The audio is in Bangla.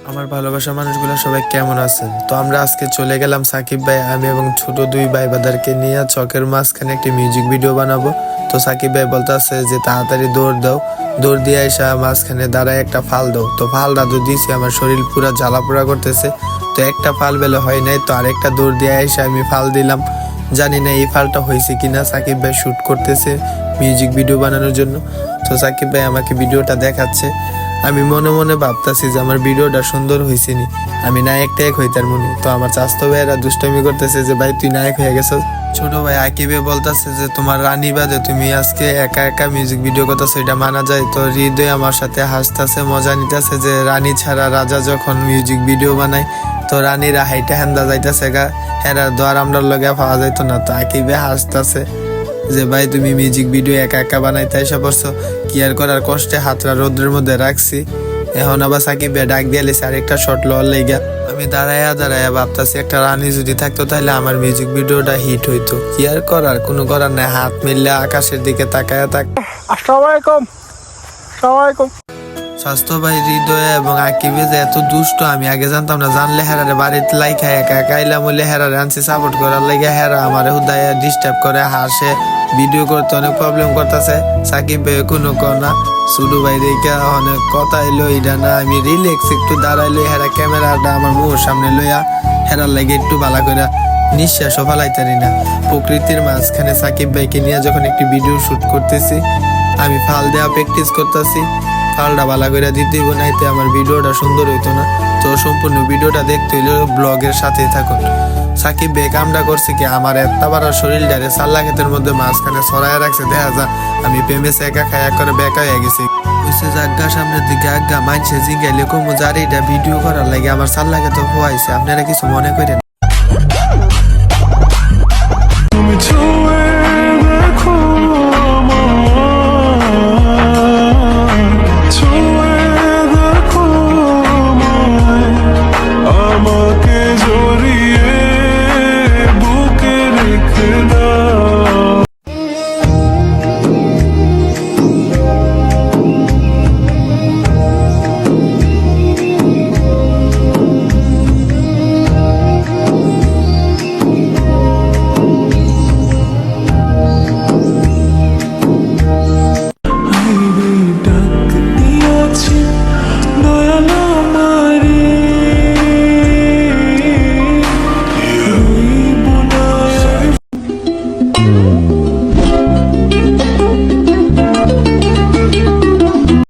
আমার ভালোবাসা মানুষগুলো সবাই কেমন আছেন? তো আমরা আজকে চলে গেলাম সাকিব ভাই, আমি এবং ছোট দুই ভাই বাদারকে নিয়ে চকের মাঝখানে একটি মিউজিক ভিডিও বানাবো। তো সাকিব ভাই বলতেছে যে তাড়াতাড়ি দৌড় দাও, দৌড় দিয়ে এসে মাঝখানে দাঁড়ায় একটা ফাল দাও। তো ফালটা তো দিয়েছি, আমার শরীর পুরা জ্বালা পোড়া করতেছে। তো একটা ফাল বেলে হয় নাই, তো আরেকটা দৌড় দিয়ে এসে আমি ফাল দিলাম। জানি না এই ফালটা হয়েছে কিনা। সাকিব ভাই শুট করতেছে মিউজিক ভিডিও বানানোর জন্য। তো সাকিব ভাই আমাকে ভিডিওটা দেখাচ্ছে। আমি মনে মনে ভাবতেছি যে আমার ভিডিওটা সুন্দর হয়েছে নি, আমি নায়ক টায়ক হইতার মনে। তো আমার চাস্তো ভাইয়েরা দুষ্টামি করতেছে যে ভাই তুই নায়ক হয়ে গেছ। ছোট ভাই আকিবে বলতেছে যে তোমার রানী বাদে তুমি আজকে একা একা মিউজিক ভিডিও করতেছো, এটা মানা যায়? তো হৃদয় আমার সাথে হাসতেছে, মজা নিতেছে যে রানী ছাড়া রাজা যখন মিউজিক ভিডিও বানায় তো রানীরা হাইটা হ্যান্দা যাইতেছে গা, হেরার দোয়ার আমরা লগে পাওয়া যাইতো না। তো আকিবে হাসতেছে যে ভাই তুমি মিউজিক ভিডিও একা একা বানাইতে এসে পড়ছো, কি আর করার, কষ্টে হাতরা রোদ্রের মধ্যে রাখছি। এখন আবার সাকিব ভাই ডাক দিয়ে লেছে আরেকটা শট লওয়ার লেগা। আমি দাঁড়াইয়া ভাবতাছি একটা রানী যদি থাকতো তাহলে আমার মিউজিক ভিডিওটা হিট হইতো। কি আর করার, কোনো করার নাই, হাত মিললে আকাশের দিকে তাকায়া থাক। আসসালামু আলাইকুম। স্বাস্থ্য ভাই হৃদয় এবং আকিবে যে এত দুষ্ট আমি আগে জানতাম না। জানলে হেরারে বাড়িতে লাইখা একা একা আইলাম বলে হেরারে আনছি সাপোর্ট করার লেগে। হেরা আমার হুদায় ডিস্টার্ব করে, হাসে, ভিডিও করতে অনেক প্রবলেম করতেছে। সাকিব ভাই কোনো না, সুডু ভাই রেখা অনেক কথা এলো এটা না, আমি রিল্যাক্স একটু দাঁড়াইলে হেরা ক্যামেরাটা আমার মুখের সামনে লইয়া হেরার লাগে একটু ভালো করে নিঃশ্বাসও ফালাইতারি না। প্রকৃতির মাঝখানে সাকিব ভাইকে নিয়ে যখন একটি ভিডিও শুট করতেছি, আমি ফাল দেওয়া প্র্যাকটিস করতেছি। ফালটা ভালো করে দিতেই বানাইতে আমার ভিডিওটা সুন্দর হইতো না। তো সম্পূর্ণ ভিডিওটা দেখতে হইলে ব্লগের সাথেই থাকুন। সাকিব ভাই কামটা করছে কি, আমার এত বড় শরীরটারে সাল্লা ক্ষেতের মধ্যে মাঝখানে ছড়ায় রাখছে। দেখা যা আমি প্রেমে একা খায়া করে বেকা হয়ে গেছি। জাগা সামনের দিকে আজ্ঞা মানছে জিগাইলে কমু জারিটা ভিডিও করার লাগে আমার সাল্লা ক্ষেত হওয়াইছে। আপনারা কিছু মনে করেন?